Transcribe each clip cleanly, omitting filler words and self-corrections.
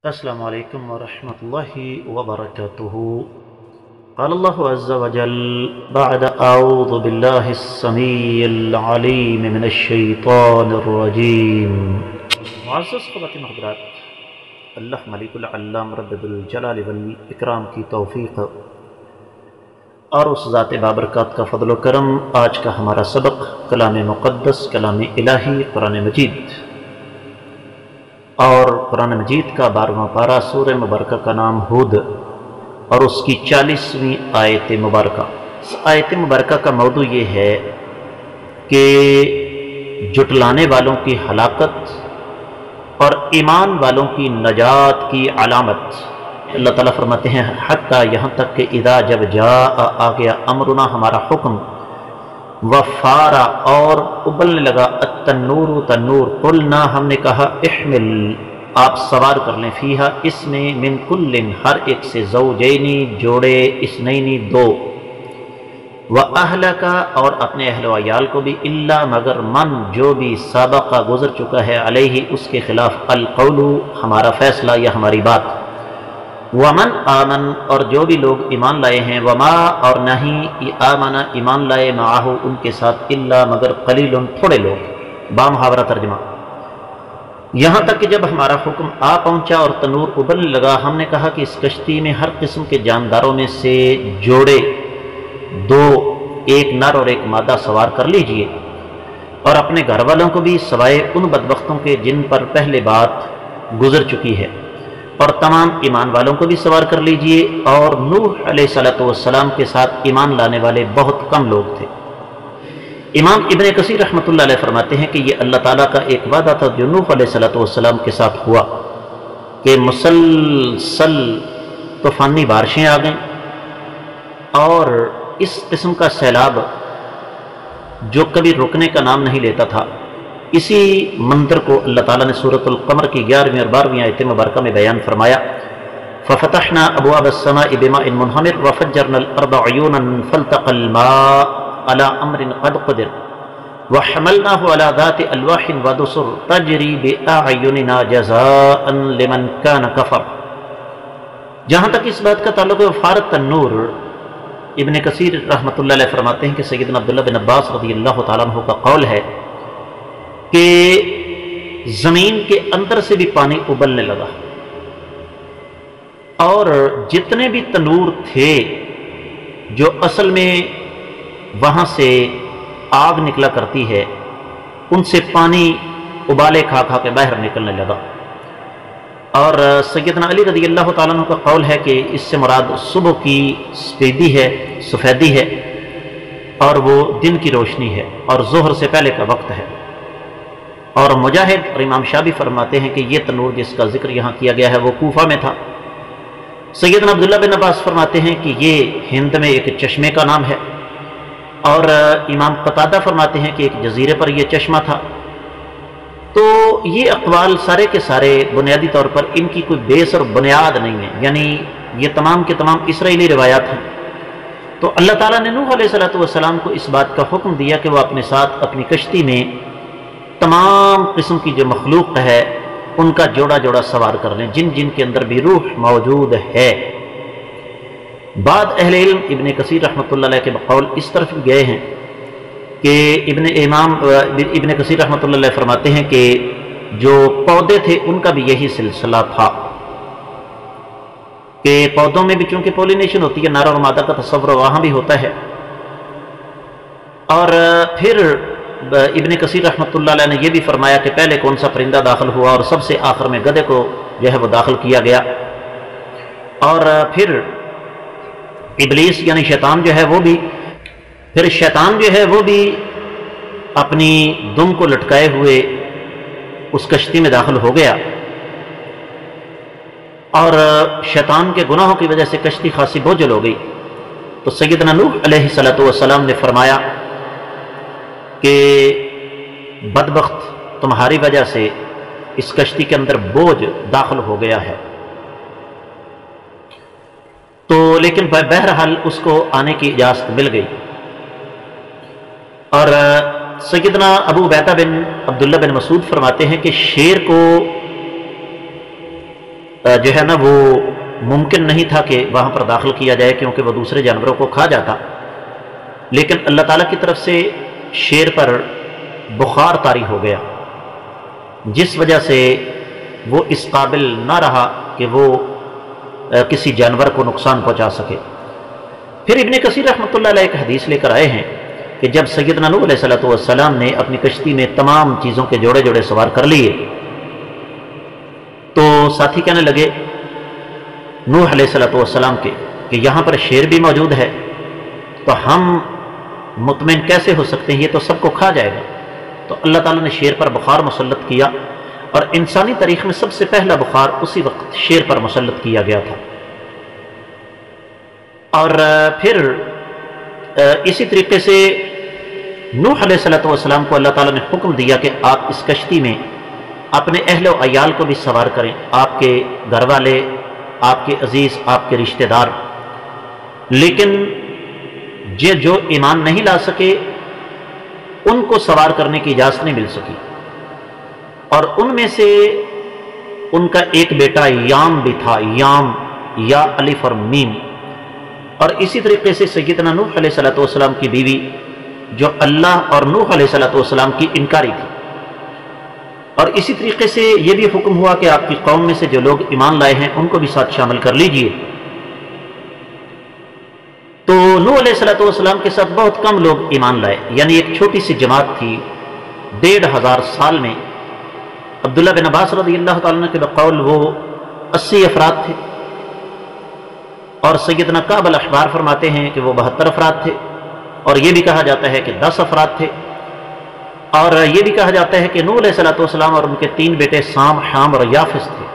السلام علیکم ورحمۃ اللہ وبرکاتہ۔ قال اللہ عز وجل بعد اعوذ باللہ السمیع العلیم من الشیطان الرجیم۔ معزز خواتین و حضرات، اللہ ملک العلام رب الجلال والاکرام کی توفیق اور اس ذات بابرکات کا فضل و کرم، آج کا ہمارا سبق کلام مقدس، کلام الہی، قرآن مجید، اور قرآن مجید کا 12واں پارہ، سورہ مبارکہ کا نام ہود، اور اس کی 40ویں آیت مبارکہ۔ اس آیت مبارکہ کا موضوع یہ ہے کہ جھٹلانے والوں کی ہلاکت اور ایمان والوں کی نجات کی علامت۔ اللہ تعالیٰ فرماتے ہیں حتیٰ یہاں تک کہ اذا جب آ گیا امرنا، ہمارا حکم، وفارا اور ابلنے لگا، التنور تنور، قلنا ہم نے کہا، احمل آپ سوار کر لیں، فیہا اس میں، من کل ہر ایک سے، زوجینی جوڑے، اثنینی دو، وَأَهْلَكَ اور اپنے اہل و عیال کو بھی، الا مگر من جو بھی، سابقہ گزر چکا ہے، علیہ اس کے خلاف، القول ہمارا فیصلہ یا ہماری بات، ومن آمن اور جو بھی لوگ ایمان لائے ہیں، وما اور نہیں آمن ایمان لائے، معاہ ان کے ساتھ، الا مگر قلیل تھوڑے لوگ، بامحاورہ ترجمہ۔ یہاں تک کہ جب ہمارا حکم آ پہنچا اور تنور ابلنے لگا، ہم نے کہا کہ اس کشتی میں ہر قسم کے جانداروں میں سے جوڑے دو، ایک نر اور ایک مادہ سوار کر لیجئے، اور اپنے گھر والوں کو بھی، سوائے ان بدبختوں کے جن پر پہلے بات گزر چکی ہے، اور تمام ایمان والوں کو بھی سوار کر لیجئے۔ اور نوح علیہ السلام کے ساتھ ایمان لانے والے بہت کم لوگ تھے۔ امام ابن کثیر رحمۃ اللہ علیہ فرماتے ہیں کہ یہ اللہ تعالیٰ کا ایک وعدہ تھا جو نوح علیہ السلام کے ساتھ ہوا، کہ مسلسل طوفانی بارشیں آ گئیں، اور اس قسم کا سیلاب جو کبھی رکنے کا نام نہیں لیتا تھا۔ اسی منظر کو اللہ تعالیٰ نے سورۃ القمر کی 11ویں اور 12ویں آیت مبارکہ میں بیان فرمایا، فَفَتَحْنَا أَبْوَابَ السَّمَاءِ بِمَاءٍ مُنْهَمِرٍ وَفَجَّرْنَا الْأَرْضَ عُيُونًا فَالْتَقَى الْمَاءُ عَلَى أَمْرٍ قَدْ قُدِرَ وَحَمَلْنَاهُ عَلَى ذَاتِ أَلْوَاحٍ وَدُسُرٍ تَجْرِي بِأَعْيُنِنَا جَزَاءً لِمَنْ كَانَ كَفَرَ۔ جہاں تک اس بات کا تعلق ہے وفارت تنور، ابن کثیر رحمۃ اللہ علیہ فرماتے ہیں کہ سیدنا عبداللہ بن عباس رضی اللہ تعالیٰ عنہ کا قول ہے کہ زمین کے اندر سے بھی پانی ابلنے لگا، اور جتنے بھی تنور تھے جو اصل میں وہاں سے آگ نکلا کرتی ہے، ان سے پانی ابالے کھا کھا کے باہر نکلنے لگا۔ اور سیدنا علی رضی اللہ تعالیٰ عنہ کا قول ہے کہ اس سے مراد صبح کی سفیدی ہے، اور وہ دن کی روشنی ہے، اور ظہر سے پہلے کا وقت ہے۔ اور مجاہد اور امام شابی فرماتے ہیں کہ یہ تنور جس کا ذکر یہاں کیا گیا ہے وہ کوفہ میں تھا۔ سیدنا عبداللہ بن عباس فرماتے ہیں کہ یہ ہند میں ایک چشمے کا نام ہے، اور امام قتادہ فرماتے ہیں کہ ایک جزیرے پر یہ چشمہ تھا۔ تو یہ اقوال سارے کے سارے بنیادی طور پر ان کی کوئی بیس اور بنیاد نہیں ہے، یعنی یہ تمام کے تمام اسرائیلی روایات ہیں۔ تو اللہ تعالیٰ نے نوح علیہ السلام کو اس بات کا حکم دیا کہ وہ اپنے ساتھ اپنی کشتی میں تمام قسم کی جو مخلوق ہے ان کا جوڑا جوڑا سوار کر لیں، جن جن کے اندر بھی روح موجود ہے۔ بعد اہل علم ابن کثیر رحمۃ اللہ علیہ کے بقول اس طرف گئے ہیں کہ ابن کثیر رحمۃ اللہ علیہ فرماتے ہیں کہ جو پودے تھے ان کا بھی یہی سلسلہ تھا، کہ پودوں میں بھی چونکہ پولینیشن ہوتی ہے، نر اور مادہ کا تصور وہاں بھی ہوتا ہے۔ اور پھر ابن کثیر رحمۃ اللہ علیہ نے یہ بھی فرمایا کہ پہلے کون سا پرندہ داخل ہوا، اور سب سے آخر میں گدھے کو جو ہے وہ داخل کیا گیا، اور پھر ابلیس یعنی شیطان جو ہے وہ بھی اپنی دم کو لٹکائے ہوئے اس کشتی میں داخل ہو گیا، اور شیطان کے گناہوں کی وجہ سے کشتی خاصی بوجھل ہو گئی۔ تو سیدنا نوح علیہ السلام نے فرمایا کہ بدبخت تمہاری وجہ سے اس کشتی کے اندر بوجھ داخل ہو گیا ہے۔ تو لیکن بہرحال اس کو آنے کی اجازت مل گئی، اور سیدنا ابو عبیدہ بن عبداللہ بن مسعود فرماتے ہیں کہ شیر کو جو ہے نا وہ ممکن نہیں تھا کہ وہاں پر داخل کیا جائے کیونکہ وہ دوسرے جانوروں کو کھا جاتا، لیکن اللہ تعالیٰ کی طرف سے شیر پر بخار طاری ہو گیا، جس وجہ سے وہ اس قابل نہ رہا کہ وہ کسی جانور کو نقصان پہنچا سکے۔ پھر ابن کثیر رحمۃ اللہ علیہ ایک حدیث لے کر آئے ہیں کہ جب سیدنا نوح علیہ السلام نے اپنی کشتی میں تمام چیزوں کے جوڑے جوڑے سوار کر لیے تو ساتھی کہنے لگے نوح علیہ السلام کے کہ یہاں پر شیر بھی موجود ہے تو ہم مطمئن کیسے ہو سکتے ہیں، یہ تو سب کو کھا جائے گا۔ تو اللہ تعالیٰ نے شیر پر بخار مسلط کیا، اور انسانی تاریخ میں سب سے پہلا بخار اسی وقت شیر پر مسلط کیا گیا تھا۔ اور پھر اسی طریقے سے نوح علیہ السلام کو اللہ تعالیٰ نے حکم دیا کہ آپ اس کشتی میں اپنے اہل و عیال کو بھی سوار کریں، آپ کے گھر والے، آپ کے عزیز، آپ کے رشتہ دار، لیکن جو ایمان نہیں لا سکے ان کو سوار کرنے کی اجازت نہیں مل سکی، اور ان میں سے ان کا ایک بیٹا یام بھی تھا، یام یا الف اور میم، اور اسی طریقے سے سیدنا نوح علیہ السلام کی بیوی جو اللہ اور نوح علیہ السلام کی انکاری تھی، اور اسی طریقے سے یہ بھی حکم ہوا کہ آپ کی قوم میں سے جو لوگ ایمان لائے ہیں ان کو بھی ساتھ شامل کر لیجئے۔ تو نوح علیہ السلام کے ساتھ بہت کم لوگ ایمان لائے، یعنی ایک چھوٹی سی جماعت تھی۔ 1500 سال میں عبداللہ بن عباس رضی اللہ تعالیٰ عنہ کے بقول وہ 80 افراد تھے، اور سیدنا کعب الاحبار فرماتے ہیں کہ وہ 72 افراد تھے، اور یہ بھی کہا جاتا ہے کہ 10 افراد تھے، اور یہ بھی کہا جاتا ہے کہ نوح علیہ السلام اور ان کے 3 بیٹے سام، حام اور یافس تھے۔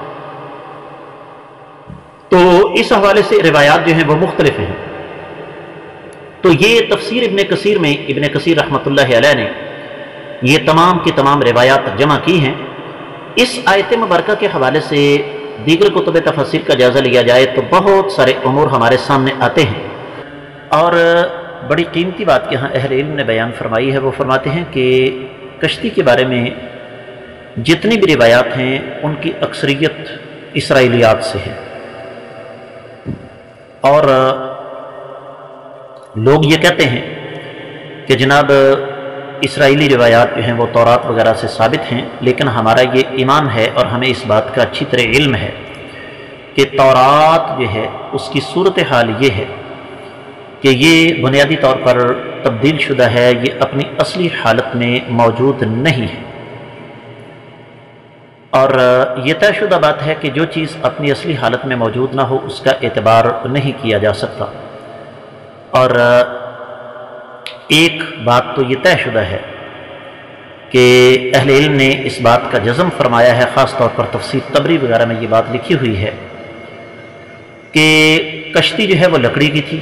تو اس حوالے سے روایات جو ہیں وہ مختلف ہیں۔ تو یہ تفسیر ابن کثیر میں ابن کثیر رحمۃ اللہ علیہ نے یہ تمام کی تمام روایات جمع کی ہیں۔ اس آیت مبارکہ کے حوالے سے دیگر کتب تفسیر کا جائزہ لیا جائے تو بہت سارے امور ہمارے سامنے آتے ہیں، اور بڑی قیمتی بات کہ ہاں اہل علم نے بیان فرمائی ہے۔ وہ فرماتے ہیں کہ کشتی کے بارے میں جتنی بھی روایات ہیں ان کی اکثریت اسرائیلیات سے ہے، اور لوگ یہ کہتے ہیں کہ جناب اسرائیلی روایات جو ہیں وہ تورات وغیرہ سے ثابت ہیں، لیکن ہمارا یہ ایمان ہے اور ہمیں اس بات کا اچھی طرح علم ہے کہ تورات جو ہے اس کی صورتحال یہ ہے کہ یہ بنیادی طور پر تبدیل شدہ ہے، یہ اپنی اصلی حالت میں موجود نہیں ہے، اور یہ طے شدہ بات ہے کہ جو چیز اپنی اصلی حالت میں موجود نہ ہو اس کا اعتبار نہیں کیا جا سکتا۔ اور ایک بات تو یہ طے شدہ ہے کہ اہل علم نے اس بات کا جزم فرمایا ہے، خاص طور پر تفسیر طبری وغیرہ میں یہ بات لکھی ہوئی ہے کہ کشتی جو ہے وہ لکڑی کی تھی،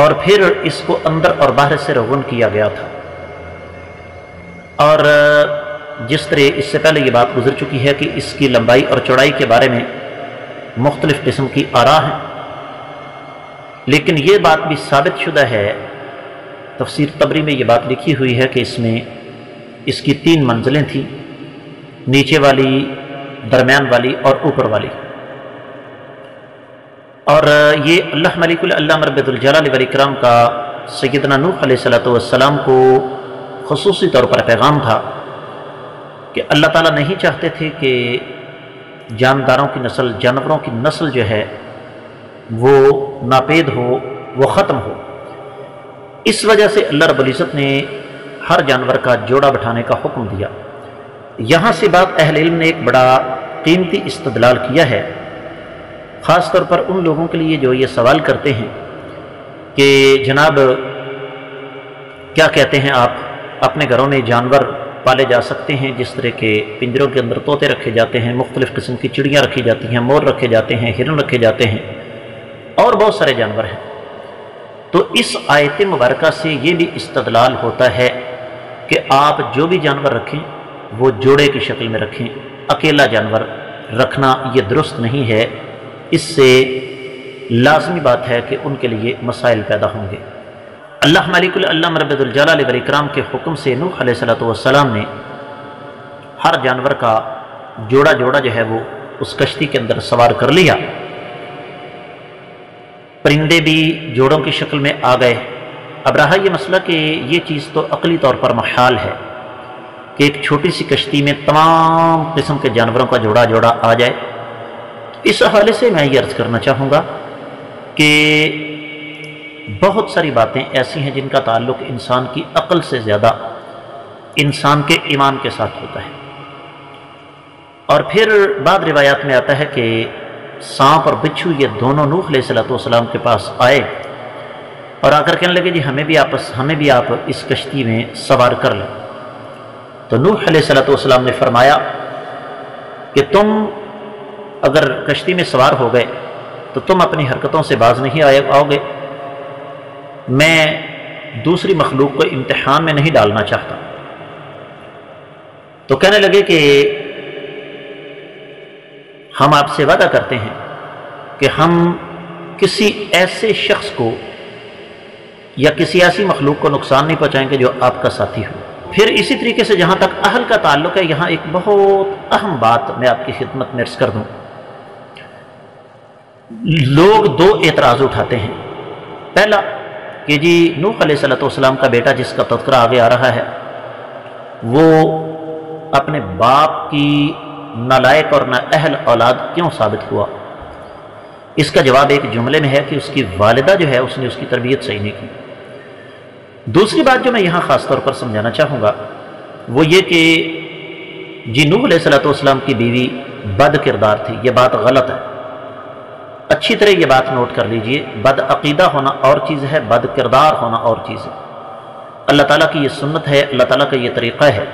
اور پھر اس کو اندر اور باہر سے روغن کیا گیا تھا، اور جس طرح اس سے پہلے یہ بات گزر چکی ہے کہ اس کی لمبائی اور چوڑائی کے بارے میں مختلف قسم کی آراء ہیں، لیکن یہ بات بھی ثابت شدہ ہے، تفسیر طبری میں یہ بات لکھی ہوئی ہے کہ اس میں اس کی 3 منزلیں تھیں، نیچے والی، درمیان والی اور اوپر والی، اور یہ اللہ ملک العلام رب الجلال والاکرام کا سیدنا نوح علیہ السلام کو خصوصی طور پر پیغام تھا کہ اللہ تعالیٰ نہیں چاہتے تھے کہ جانداروں کی نسل، جانوروں کی نسل جو ہے وہ ناپید ہو، وہ ختم ہو۔ اس وجہ سے اللہ رب العزت نے ہر جانور کا جوڑا بٹھانے کا حکم دیا۔ یہاں سے بات اہل علم نے ایک بڑا قیمتی استدلال کیا ہے، خاص طور پر ان لوگوں کے لیے جو یہ سوال کرتے ہیں کہ جناب کیا کہتے ہیں آپ، اپنے گھروں میں جانور پالے جا سکتے ہیں جس طرح کے پنجروں کے اندر طوطے رکھے جاتے ہیں، مختلف قسم کی چڑیاں رکھی جاتی ہیں، مور رکھے جاتے ہیں، ہرن رکھے جاتے ہیں، اور بہت سارے جانور ہیں۔ تو اس آیت مبارکہ سے یہ بھی استدلال ہوتا ہے کہ آپ جو بھی جانور رکھیں وہ جوڑے کی شکل میں رکھیں، اکیلا جانور رکھنا یہ درست نہیں ہے، اس سے لازمی بات ہے کہ ان کے لیے مسائل پیدا ہوں گے۔ اللہ ملک العلام رب الجلال والاکرام کے حکم سے نوح علیہ السلام نے ہر جانور کا جوڑا جو ہے وہ اس کشتی کے اندر سوار کر لیا۔ پرندے بھی جوڑوں کی شکل میں آ گئے۔ اب رہا یہ مسئلہ کہ یہ چیز تو عقلی طور پر محال ہے کہ ایک چھوٹی سی کشتی میں تمام قسم کے جانوروں کا جوڑا جوڑا آ جائے۔ اس حوالے سے میں یہ عرض کرنا چاہوں گا کہ بہت ساری باتیں ایسی ہیں جن کا تعلق انسان کی عقل سے زیادہ انسان کے ایمان کے ساتھ ہوتا ہے۔ اور پھر بعض روایات میں آتا ہے کہ سانپ اور بچھو یہ دونوں نوح علیہ السلام کے پاس آئے اور آ کر کہنے لگے جی ہمیں بھی آپ اس کشتی میں سوار کر لیں۔ تو نوح علیہ السلام نے فرمایا کہ تم اگر کشتی میں سوار ہو گئے تو تم اپنی حرکتوں سے باز نہیں آؤ گے، میں دوسری مخلوق کو امتحان میں نہیں ڈالنا چاہتا۔ تو کہنے لگے کہ ہم آپ سے وعدہ کرتے ہیں کہ ہم کسی ایسے شخص کو یا کسی ایسی مخلوق کو نقصان نہیں پہنچائیں گے جو آپ کا ساتھی ہو۔ پھر اسی طریقے سے جہاں تک اہل کا تعلق ہے، یہاں ایک بہت اہم بات میں آپ کی خدمت میں عرض کر دوں۔ لوگ دو اعتراض اٹھاتے ہیں۔ پہلا کہ جی نوح علیہ السلام کا بیٹا جس کا تذکرہ آگے آ رہا ہے وہ اپنے باپ کی نالائق اور نااہل اولاد کیوں ثابت ہوا؟ اس کا جواب ایک جملے میں ہے کہ اس کی والدہ جو ہے اس نے اس کی تربیت صحیح نہیں کی۔ دوسری بات جو میں یہاں خاص طور پر سمجھانا چاہوں گا وہ یہ کہ جی نوح علیہ السلام کی بیوی بد کردار تھی، یہ بات غلط ہے۔ اچھی طرح یہ بات نوٹ کر لیجئے، بد عقیدہ ہونا اور چیز ہے، بد کردار ہونا اور چیز ہے۔ اللہ تعالیٰ کی یہ سنت ہے، اللہ تعالیٰ کا یہ طریقہ ہے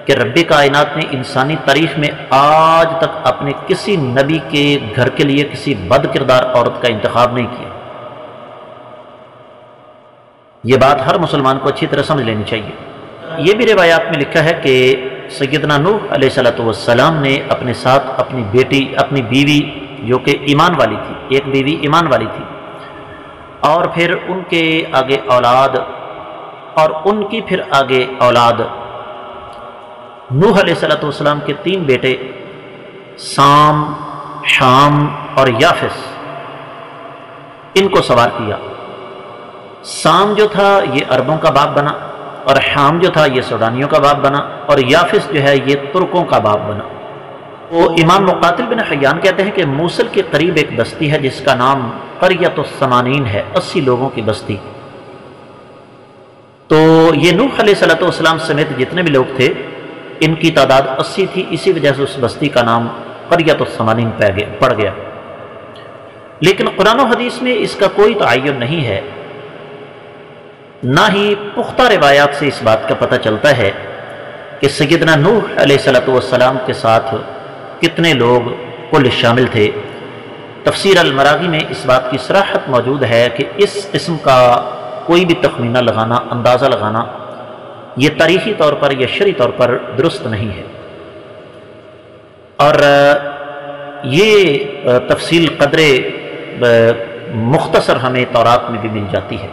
کہ رب کائنات نے انسانی تاریخ میں آج تک اپنے کسی نبی کے گھر کے لیے کسی بد کردار عورت کا انتخاب نہیں کیا۔ یہ بات ہر مسلمان کو اچھی طرح سمجھ لینی چاہیے۔ یہ بھی روایات میں لکھا ہے کہ سیدنا نوح علیہ السلام نے اپنے ساتھ اپنی بیوی جو کہ ایمان والی تھی، ایک بیوی ایمان والی تھی، اور پھر ان کے آگے اولاد اور ان کی پھر آگے اولاد، نوح علیہ السلام کے 3 بیٹے سام، شام اور یافس، ان کو سوار کیا۔ سام جو تھا یہ عربوں کا باپ بنا، اور شام جو تھا یہ سوڈانیوں کا باپ بنا، اور یافس جو ہے یہ ترکوں کا باپ بنا۔ وہ امام مقاتل بن حیان کہتے ہیں کہ موصل کے قریب ایک بستی ہے جس کا نام قریۃ الثمانین ہے، 80 لوگوں کی بستی۔ تو یہ نوح علیہ السلام سمیت جتنے بھی لوگ تھے ان کی تعداد 80 تھی، اسی وجہ سے اس بستی کا نام قریۃ الثمانین پڑ گیا۔ لیکن قرآن و حدیث میں اس کا کوئی تعین نہیں ہے، نہ ہی پختہ روایات سے اس بات کا پتہ چلتا ہے کہ سیدنا نوح علیہ السلام کے ساتھ کتنے لوگ کل شامل تھے۔ تفسیر المراغی میں اس بات کی صراحت موجود ہے کہ اس قسم کا کوئی بھی تخمینہ لگانا، اندازہ لگانا، یہ تاریخی طور پر یا شرعی طور پر درست نہیں ہے۔ اور یہ تفصیل قدر مختصر ہمیں تورات میں بھی مل جاتی ہے۔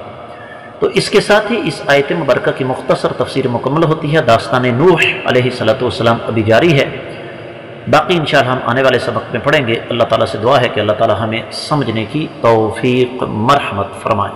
تو اس کے ساتھ ہی اس آیت مبارکہ کی مختصر تفسیر مکمل ہوتی ہے۔ داستان نوح علیہ السلام ابھی جاری ہے، باقی انشاءاللہ ہم آنے والے سبق میں پڑھیں گے۔ اللہ تعالیٰ سے دعا ہے کہ اللہ تعالیٰ ہمیں سمجھنے کی توفیق مرحمت فرمائے۔